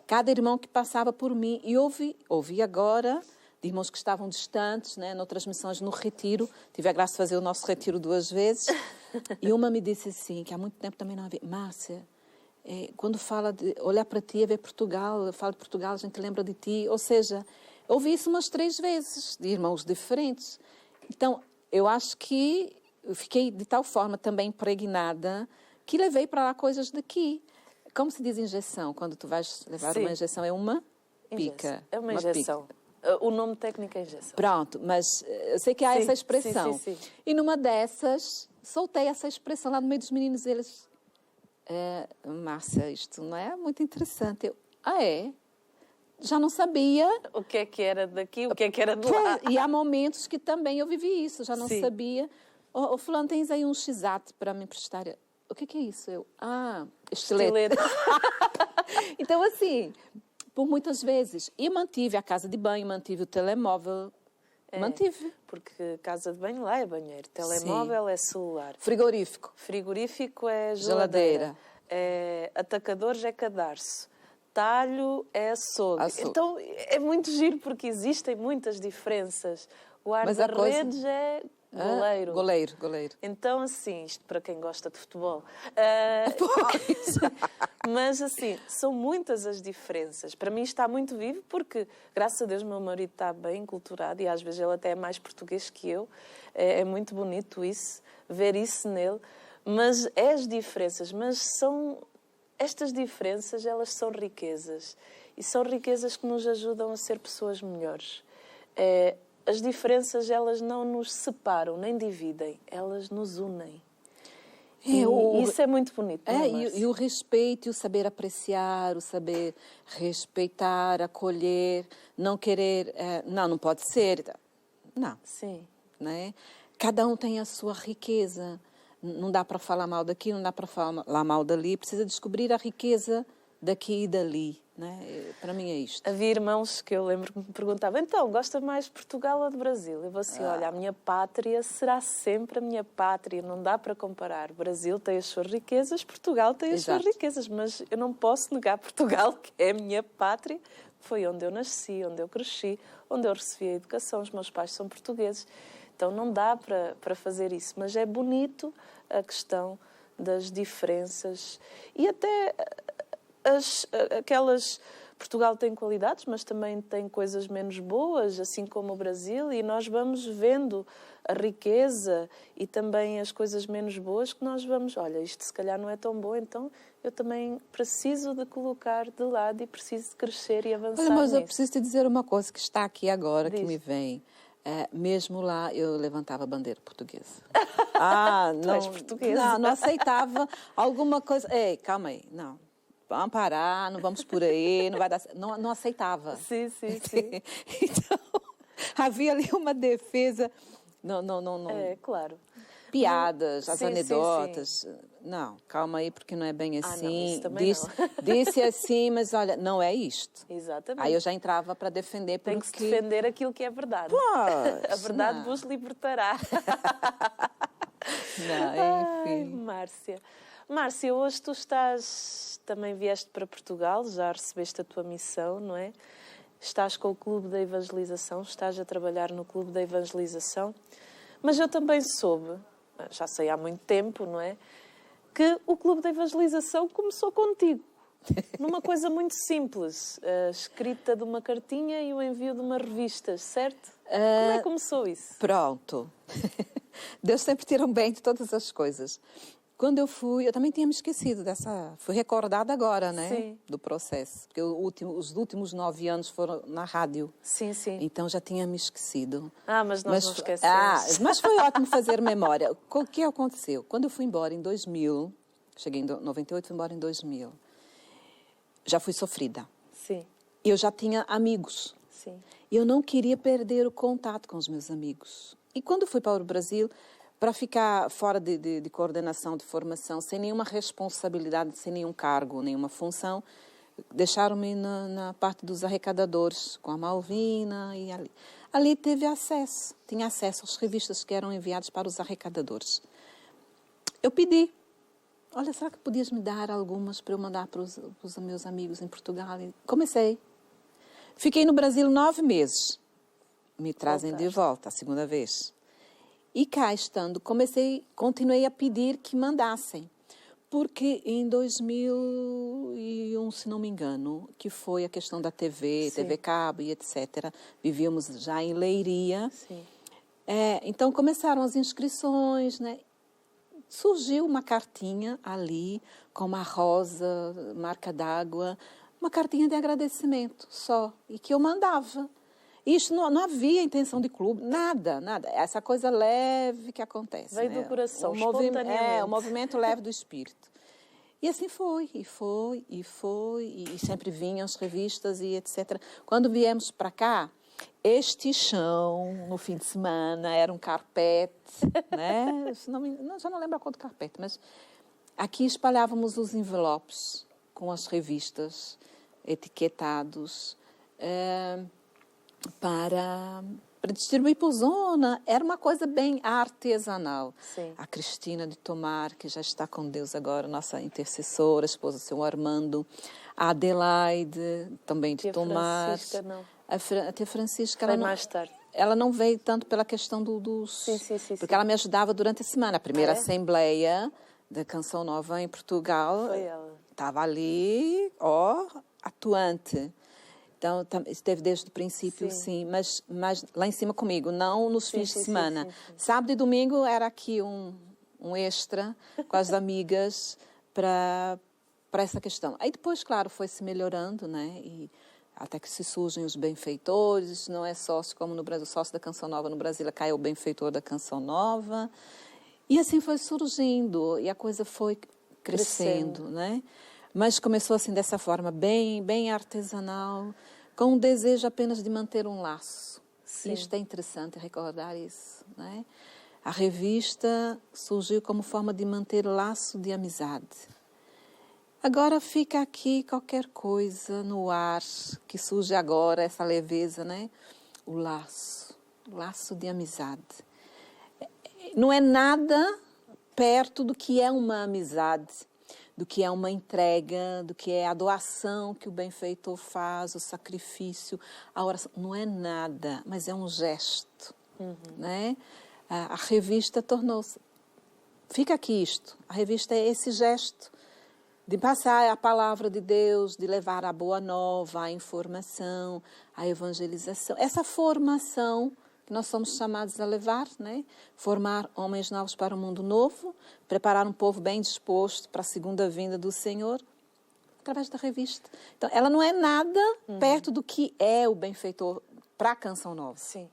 cada irmão que passava por mim, e ouvi agora... de irmãos que estavam distantes, né, noutras missões no retiro. Tive a graça de fazer o nosso retiro 2 vezes. E uma me disse assim, que há muito tempo também não havia. Márcia, quando fala de olhar para ti e ver Portugal, fala de Portugal, a gente lembra de ti. Ou seja, ouvi isso umas 3 vezes, de irmãos diferentes. Então, eu acho que eu fiquei de tal forma também impregnada que levei para lá coisas daqui. Como se diz injeção? Quando tu vais levar uma injeção, é uma pica. É uma injeção. Pica. O nome técnico é injeção. Pronto, mas eu sei que há essa expressão. Sim. E numa dessas, soltei essa expressão lá no meio dos meninos. Eles, Márcia, isto não é muito interessante. Eu, já não sabia. O que é que era daqui, o que é que era de lá. E há momentos que também eu vivi isso, já não sabia. Fulano, tens aí um x-ato para me emprestar? O que é isso? Eu, estilete. Então, assim... por muitas vezes. E mantive a casa de banho, mantive o telemóvel. Mantive. Porque casa de banho lá é banheiro. Telemóvel é celular. Frigorífico. Frigorífico é geladeira. Atacadores é cadarço. Talho é açougue. Então, é muito giro porque existem muitas diferenças. O guarda-redes é... Goleiro. Então, assim, isto para quem gosta de futebol. Mas, assim, são muitas as diferenças. Para mim está muito vivo porque, graças a Deus, meu marido está bem culturado e às vezes ele até é mais português que eu. É muito bonito isso, ver isso nele. Mas as diferenças, estas diferenças, elas são riquezas. E são riquezas que nos ajudam a ser pessoas melhores. As diferenças, elas não nos separam, nem dividem. Elas nos unem. Isso é muito bonito. E o respeito, e o saber apreciar, o saber respeitar, acolher, não querer... não pode ser. Não. Sim. Né? Cada um tem a sua riqueza. Não dá para falar mal daqui, não dá para falar mal dali. Precisa descobrir a riqueza daqui e dali. Né? Para mim é isto. Havia irmãos que eu lembro que me perguntavam, então, gosta mais de Portugal ou de Brasil? Eu vou assim, olha, a minha pátria será sempre a minha pátria, não dá para comparar. O Brasil tem as suas riquezas, Portugal tem as suas riquezas, mas eu não posso negar Portugal, que é a minha pátria, foi onde eu nasci, onde eu cresci, onde eu recebi a educação, os meus pais são portugueses. Então não dá para fazer isso, mas é bonito a questão das diferenças e até... aquelas... Portugal tem qualidades, mas também tem coisas menos boas, assim como o Brasil, e nós vamos vendo a riqueza e também as coisas menos boas que nós vamos... Olha, isto se calhar não é tão bom, então eu também preciso de colocar de lado e preciso de crescer e avançar Olha, mas nisso. eu preciso te dizer uma coisa que está aqui agora, Diz. que me vem. mesmo lá eu levantava a bandeira portuguesa. Tu és portuguesa. Não aceitava alguma coisa. Ei, calma aí, não. Vamos parar, não vamos por aí, não vai dar certo. Não aceitava. Sim. Então, havia ali uma defesa. Não. É, claro. Piadas, as Sim, anedotas. sim. Não, calma aí, porque não é bem não, assim. isso também não. Disse assim, mas olha, não é isto. Exatamente. Aí eu já entrava para defender Tem que se defender aquilo que é verdade. Pois, A verdade não. vos libertará. Não, enfim. Márcia, hoje tu também vieste para Portugal, já recebeste a tua missão, não é? Estás com o Clube da Evangelização, estás a trabalhar no Clube da Evangelização, mas eu também soube, já sei há muito tempo, não é? Que o Clube da Evangelização começou contigo, numa coisa muito simples, a escrita de uma cartinha e o envio de umas revistas, certo? Como é que começou isso? Pronto. Deus sempre tira um bem de todas as coisas. Quando eu fui, eu também tinha me esquecido dessa... Fui recordada agora, né? Sim. Do processo. Porque os últimos 9 anos foram na rádio. Sim. Então já tinha me esquecido. Mas nós não esquecemos. Mas foi ótimo fazer memória. O que aconteceu? Quando eu fui embora em 2000, cheguei em 98, fui embora em 2000, já fui sofrida. Sim. Eu já tinha amigos. Sim. E eu não queria perder o contato com os meus amigos. E quando fui para o Brasil, para ficar fora de coordenação, de formação, sem nenhuma responsabilidade, sem nenhum cargo, nenhuma função, deixaram-me na parte dos arrecadadores, com a Malvina e ali. Ali tinha acesso às revistas que eram enviadas para os arrecadadores. Eu pedi, olha, será que podias me dar algumas para eu mandar para os meus amigos em Portugal? E comecei. Fiquei no Brasil 9 meses. Me trazem de volta a segunda vez. E cá estando, continuei a pedir que mandassem. Porque em 2001, se não me engano, que foi a questão da TV, Sim. TV Cabo e etc., vivíamos já em Leiria. Sim. Então começaram as inscrições, né? Surgiu uma cartinha ali, com uma rosa, marca d'água, uma cartinha de agradecimento só, e que eu mandava. Isto não havia intenção de clube, nada. Essa coisa leve que acontece. Veio né? do coração, o o movimento leve do espírito. E assim foi, e sempre vinham as revistas e etc. Quando viemos para cá, este chão, no fim de semana, era um carpete, né? Já não lembro a cor do carpete, mas aqui espalhávamos os envelopes com as revistas etiquetados, para distribuir por zona. Era uma coisa bem artesanal. Sim. A Cristina de Tomar, que já está com Deus agora, nossa intercessora, esposa do seu Armando. A Adelaide, também de Tomar. Francisca, não. A tia Francisca, Foi mais tarde. Ela não veio tanto pela questão dos... Sim. Porque ela me ajudava durante a semana. A primeira assembleia da Canção Nova em Portugal. Foi ela. Estava ali, atuante. Então, esteve desde o princípio, sim, mas lá em cima comigo, não nos fins de semana. Sim. Sábado e domingo era aqui um extra com as amigas para essa questão. Aí depois, claro, foi-se melhorando, né? E até que se surgem os benfeitores, não é sócio como no Brasil, sócio da Canção Nova no Brasil, cai o benfeitor da Canção Nova. E assim foi surgindo, e a coisa foi crescendo, né? Mas começou assim dessa forma, bem artesanal, com o desejo apenas de manter um laço. Sim. Isto é interessante recordar isso, né? A revista surgiu como forma de manter laço de amizade. Agora fica aqui qualquer coisa no ar que surge agora, essa leveza, né? O laço de amizade. Não é nada perto do que é uma amizade, do que é uma entrega, do que é a doação que o benfeitor faz, o sacrifício, a oração. Não é nada, mas é um gesto, né? A revista tornou-se... Fica aqui isto. A revista é esse gesto de passar a palavra de Deus, de levar a boa nova, a informação, a evangelização. Essa formação que nós somos chamados a levar, né? Formar homens novos para o mundo novo, preparar um povo bem disposto para a segunda vinda do Senhor, através da revista. Então, ela não é nada perto do que é o benfeitor para a Canção Nova. Sim.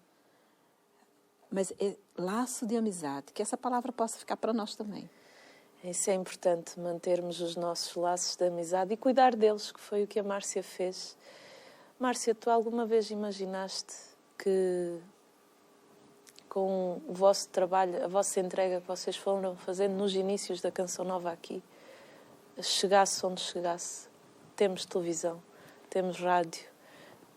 mas é laço de amizade, que essa palavra possa ficar para nós também. Isso é importante, mantermos os nossos laços de amizade e cuidar deles, que foi o que a Márcia fez. Márcia, tu alguma vez imaginaste que com o vosso trabalho, a vossa entrega que vocês foram fazendo nos inícios da Canção Nova aqui, chegasse onde chegasse? Temos televisão, temos rádio,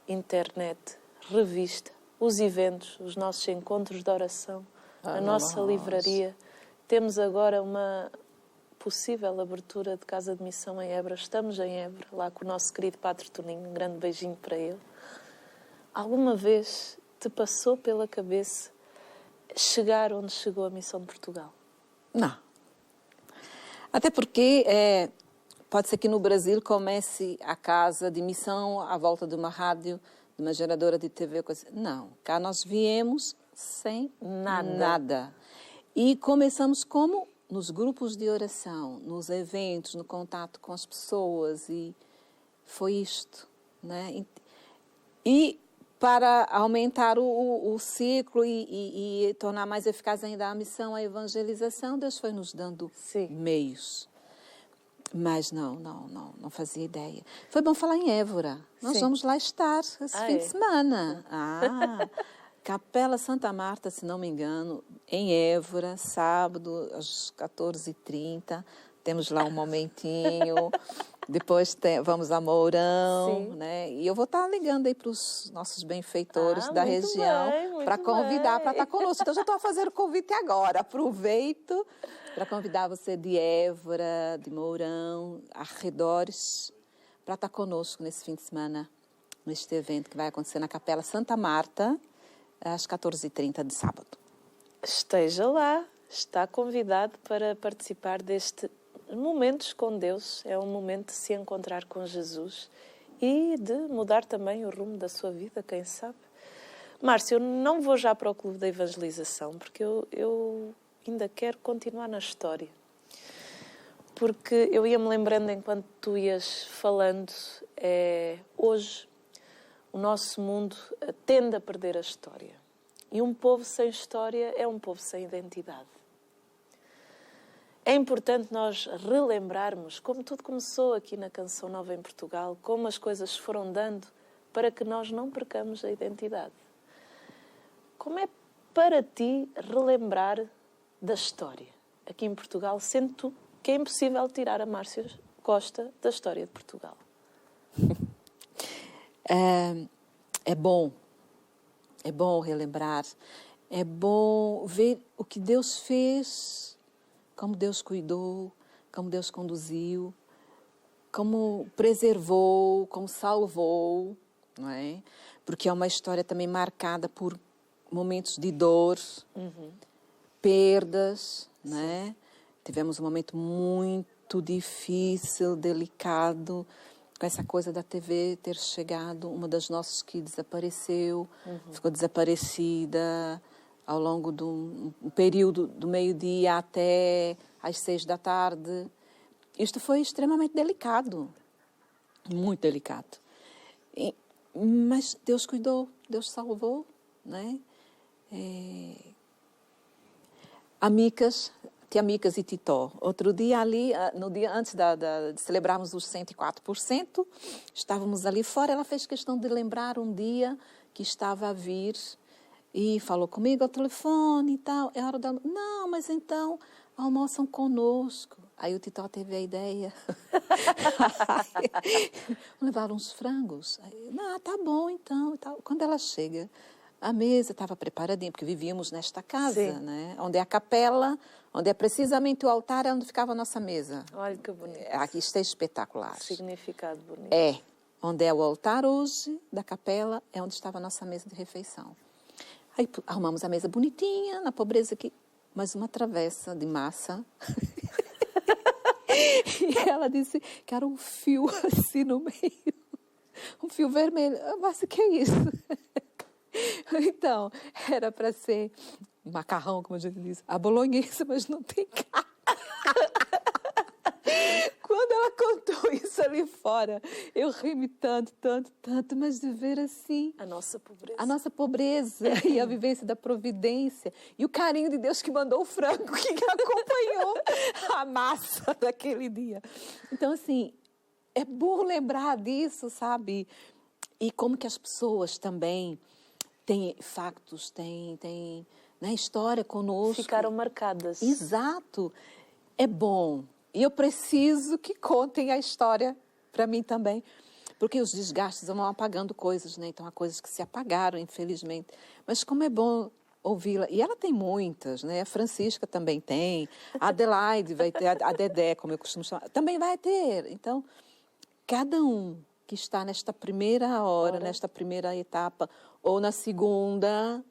internet, revista, os eventos, os nossos encontros de oração, a nossa livraria. Temos agora uma possível abertura de casa de missão em Évora. Estamos em Évora, lá com o nosso querido Padre Toninho. Um grande beijinho para ele. Alguma vez te passou pela cabeça chegar onde chegou a Missão de Portugal? Não. Até porque pode ser que no Brasil comece a casa de missão à volta de uma rádio, de uma geradora de TV. Coisa. Não, cá nós viemos sem nada. E começamos como? Nos grupos de oração, nos eventos, no contato com as pessoas. E foi isto, né? E para aumentar o ciclo e tornar mais eficaz ainda a missão, a evangelização, Deus foi nos dando meios. Mas não fazia ideia. Foi bom falar em Évora. Nós vamos lá estar esse fim de semana. Capela Santa Marta, se não me engano, em Évora, sábado, às 14h30. Temos lá um momentinho. Depois vamos a Mourão, né? E eu vou estar ligando aí para os nossos benfeitores da região para convidar para estar conosco. Então, já estou a fazer o convite agora. Aproveito para convidar você de Évora, de Mourão, arredores, para estar conosco nesse fim de semana, neste evento que vai acontecer na Capela Santa Marta, às 14h30 de sábado. Esteja lá, está convidado para participar deste Momentos com Deus. É um momento de se encontrar com Jesus e de mudar também o rumo da sua vida, quem sabe. Márcia, eu não vou já para o Clube da Evangelização, porque eu ainda quero continuar na história. Porque eu ia-me lembrando, enquanto tu ias falando, hoje o nosso mundo tende a perder a história. E um povo sem história é um povo sem identidade. É importante nós relembrarmos como tudo começou aqui na Canção Nova em Portugal, como as coisas se foram dando para que nós não percamos a identidade. Como é para ti relembrar da história aqui em Portugal, sendo tu que é impossível tirar a Márcia Costa da história de Portugal? É bom relembrar, é bom ver o que Deus fez, como Deus cuidou, como Deus conduziu, como preservou, como salvou, não é? Porque é uma história também marcada por momentos de dor, perdas, não é? Tivemos um momento muito difícil, delicado, com essa coisa da TV ter chegado, uma das nossas que desapareceu, ficou desaparecida ao longo de um período do meio-dia até às 6 da tarde. Isto foi extremamente delicado, muito delicado. Mas Deus cuidou, Deus salvou, né? Tia Micas e Titó. Outro dia ali, no dia antes de celebrarmos os 104%, estávamos ali fora. Ela fez questão de lembrar um dia que estava a vir e falou comigo ao telefone e tal. É hora da... Não, mas então almoçam conosco. Aí o Titó teve a ideia. Levaram uns frangos. Aí, não, tá bom então. E tal. Quando ela chega, a mesa estava preparadinha, porque vivíamos nesta casa, né? Onde é a capela, onde é precisamente o altar, é onde ficava a nossa mesa. Olha que bonito. Aqui está espetacular. Significado bonito. É. Onde é o altar hoje, da capela, é onde estava a nossa mesa de refeição. Aí arrumamos a mesa bonitinha, na pobreza aqui, mas uma travessa de massa. E ela disse que era um fio assim no meio, um fio vermelho. Mas o que é isso? Então, era para ser macarrão, como a gente diz, a bolonhesa, mas não tem carne. Quando ela contou isso, ali fora. Eu ri-me tanto, tanto, tanto, mas de ver assim... A nossa pobreza. A nossa pobreza e a vivência da providência. E o carinho de Deus que mandou o frango, que acompanhou a massa daquele dia. Então, assim, é bom lembrar disso, sabe? E como que as pessoas também têm factos, têm né, história conosco. Ficaram marcadas. Exato. É bom. E eu preciso que contem a história para mim também. Porque os desgastes vão apagando coisas, né? Então, há coisas que se apagaram, infelizmente. Mas como é bom ouvi-la. E ela tem muitas, né? A Francisca também tem. A Adelaide vai ter. A Dedé, como eu costumo chamar, também vai ter. Então, cada um que está nesta primeira hora, nesta primeira etapa, ou na segunda,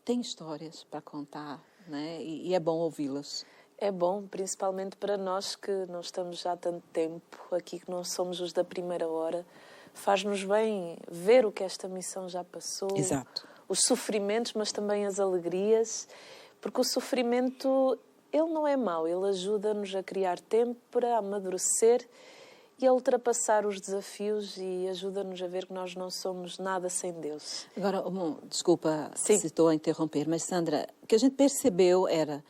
tem histórias para contar, né? E é bom ouvi-las. É bom, principalmente para nós que não estamos já há tanto tempo aqui, que não somos os da primeira hora. Faz-nos bem ver o que esta missão já passou. Exato. Os sofrimentos, mas também as alegrias. Porque o sofrimento, ele não é mau. Ele ajuda-nos a criar tempo para amadurecer e a ultrapassar os desafios e ajuda-nos a ver que nós não somos nada sem Deus. Agora, desculpa Sim. se estou a interromper, mas Sandra, o que a gente percebeu era...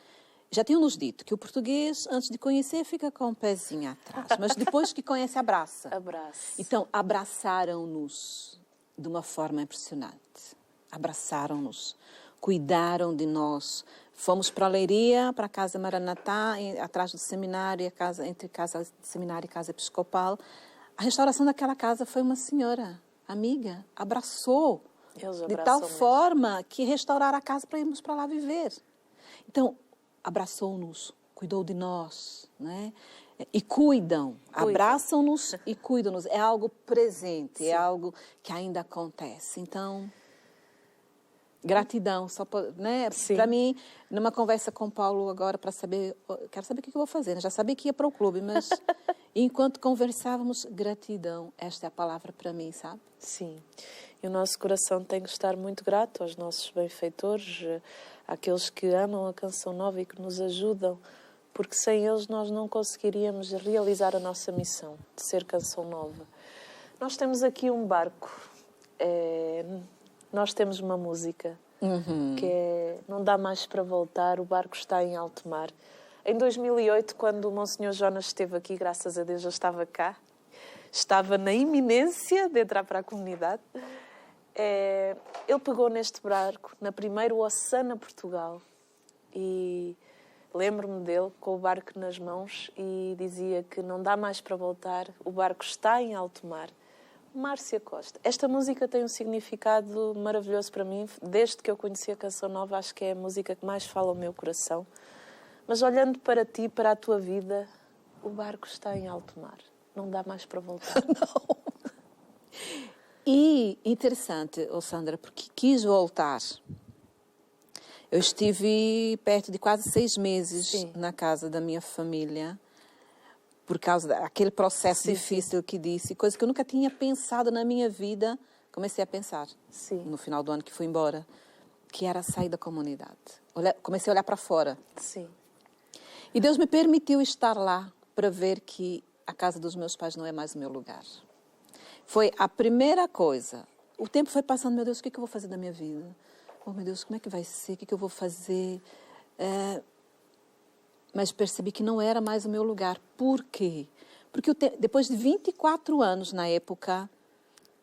Já tinham-nos dito que o português, antes de conhecer, fica com o pezinho atrás. Mas depois que conhece, abraça. Abraço. Então, abraçaram-nos de uma forma impressionante. Abraçaram-nos, cuidaram de nós. Fomos para a Leiria, para a Casa Maranatá, atrás do seminário, entre casa de seminário e casa episcopal. A restauração daquela casa foi uma senhora, amiga, abraçou. Eles De abraçam tal mesmo. forma que restauraram a casa para irmos para lá viver. Então, abraçou-nos, cuidou de nós, né? E cuidam, abraçam-nos e cuidam-nos. É algo presente, é algo que ainda acontece. Então, gratidão, só né? Para mim, numa conversa com o Paulo agora para saber, quero saber o que eu vou fazer. Né? Já sabia que ia para o clube, mas enquanto conversávamos, gratidão, esta é a palavra para mim, sabe? Sim, e o nosso coração tem que estar muito grato aos nossos benfeitores, àqueles que amam a Canção Nova e que nos ajudam, porque sem eles nós não conseguiríamos realizar a nossa missão de ser Canção Nova. Nós temos aqui um barco, nós temos uma música que é Não Dá Mais para Voltar, o barco está em alto mar. Em 2008, quando o Monsenhor Jonas esteve aqui, graças a Deus eu estava cá, estava na iminência de entrar para a comunidade. Ele pegou neste barco, na primeira Ossana Portugal, e lembro-me dele com o barco nas mãos e dizia que não dá mais para voltar, o barco está em alto mar. Márcia Costa. Esta música tem um significado maravilhoso para mim. Desde que eu conheci a Canção Nova, acho que é a música que mais fala ao meu coração. Mas olhando para ti, para a tua vida, o barco está em alto mar. Não dá mais para voltar. Não. E interessante, Sandra, porque quis voltar. Eu estive perto de quase 6 meses na casa da minha família, por causa daquele processo difícil que disse, coisa que eu nunca tinha pensado na minha vida, comecei a pensar no final do ano que fui embora, que era sair da comunidade. Comecei a olhar para fora. Sim. E Deus me permitiu estar lá para ver que a casa dos meus pais não é mais o meu lugar. Foi a primeira coisa. O tempo foi passando, meu Deus, o que eu vou fazer da minha vida? Oh, meu Deus, como é que vai ser? O que eu vou fazer? Mas percebi que não era mais o meu lugar. Por quê? Porque depois de 24 anos, na época,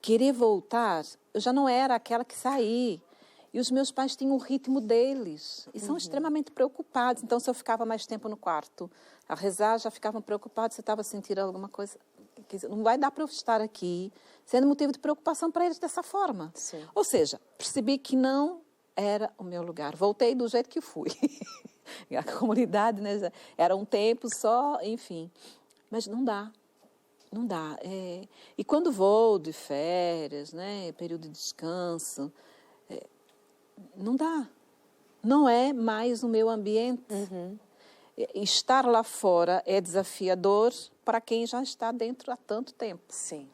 querer voltar, eu já não era aquela que saí. E os meus pais tinham o ritmo deles. E são extremamente preocupados. Então, se eu ficava mais tempo no quarto a rezar, já ficavam preocupados se eu estava sentindo alguma coisa. Não vai dar para eu estar aqui sendo motivo de preocupação para eles dessa forma. Sim. Ou seja, percebi que não era o meu lugar. Voltei do jeito que fui. A comunidade, né? Era um tempo só, enfim. Mas não dá. Não dá. E quando vou de férias, né? Período de descanso, não dá. Não é mais o meu ambiente. Estar lá fora é desafiador para quem já está dentro há tanto tempo. Sim.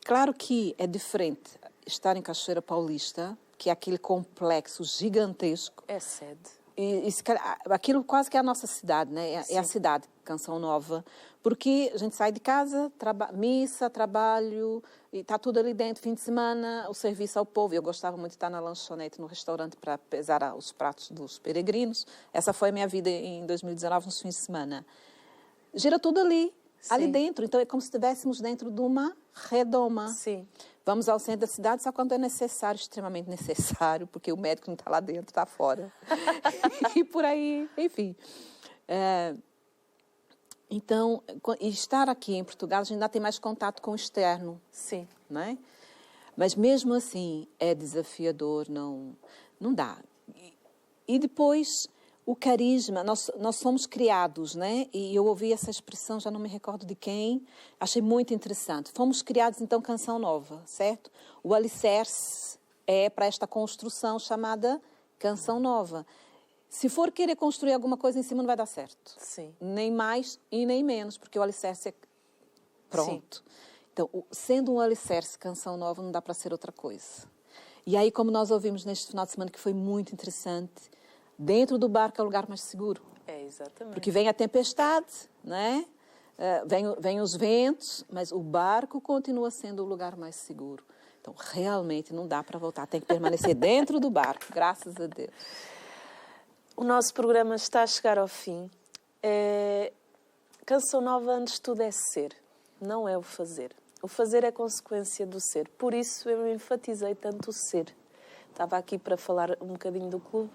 Claro que é diferente estar em Cachoeira Paulista, que é aquele complexo gigantesco. É sede. E aquilo quase que é a nossa cidade, né? É a cidade, Canção Nova, Porque a gente sai de casa, missa, trabalho, e está tudo ali dentro, fim de semana, o serviço ao povo. Eu gostava muito de estar na lanchonete, no restaurante, para pesar os pratos dos peregrinos. Essa foi a minha vida em 2019, nos fins de semana. Gira tudo ali dentro. Então, é como se estivéssemos dentro de uma redoma. Sim. Vamos ao centro da cidade só quando é necessário, extremamente necessário, porque o médico não está lá dentro, está fora. E por aí, enfim. Então, estar aqui em Portugal, a gente ainda tem mais contato com o externo. Sim. Não é? Mas mesmo assim, é desafiador, não dá. E depois, o carisma, nós somos criados, né? E eu ouvi essa expressão, já não me recordo de quem, achei muito interessante. Fomos criados, então, canção nova, certo? O alicerce é para esta construção chamada canção nova. Se for querer construir alguma coisa em cima, não vai dar certo. Sim. Nem mais e nem menos, porque o alicerce é pronto. Sim. Então, sendo um alicerce canção nova, não dá para ser outra coisa. E aí, como nós ouvimos neste final de semana, que foi muito interessante, dentro do barco é o lugar mais seguro. É, exatamente. Porque vem a tempestade, né? Vem os ventos, mas o barco continua sendo o lugar mais seguro. Então, realmente, não dá para voltar. Tem que permanecer dentro do barco, graças a Deus. O nosso programa está a chegar ao fim. Canção nova, antes de tudo, é ser, não é o fazer. O fazer é consequência do ser. Por isso eu enfatizei tanto o ser. Estava aqui para falar um bocadinho do clube,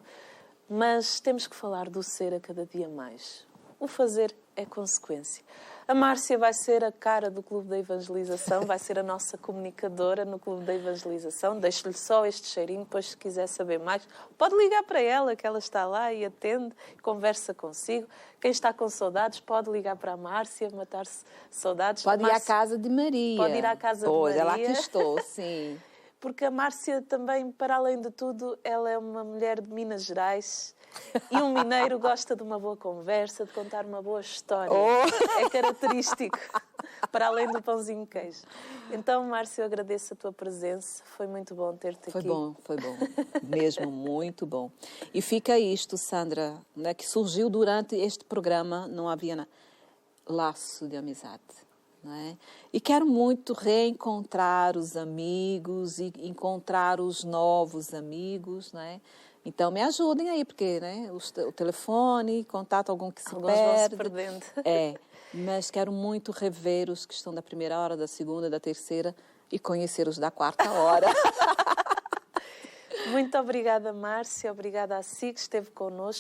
mas temos que falar do ser a cada dia mais. O fazer é consequência. A Márcia vai ser a cara do Clube da Evangelização, vai ser a nossa comunicadora no Clube da Evangelização. Deixo-lhe só este cheirinho, depois se quiser saber mais, pode ligar para ela, que ela está lá e atende, conversa consigo. Quem está com saudades pode ligar para a Márcia, matar-se saudades. Pode ir à casa de Maria. Pode ir à casa de Maria. Pois, é lá que estou, sim. Porque a Márcia também, para além de tudo, ela é uma mulher de Minas Gerais. E um mineiro gosta de uma boa conversa, de contar uma boa história. É característico, para além do pãozinho de queijo. Então, Márcia, eu agradeço a tua presença. Foi muito bom ter-te aqui. Foi bom. Mesmo muito bom. E fica isto, Sandra, né, que surgiu durante este programa, não havia laço de amizade. Não é? E quero muito reencontrar os amigos e encontrar os novos amigos, não é? Então, me ajudem aí, porque né, o telefone, contato algum que se Alguns perde. vão se perdendo. Mas quero muito rever os que estão da primeira hora, da segunda, da terceira e conhecer os da quarta hora. Muito obrigada, Márcia. Obrigada a si que esteve connosco.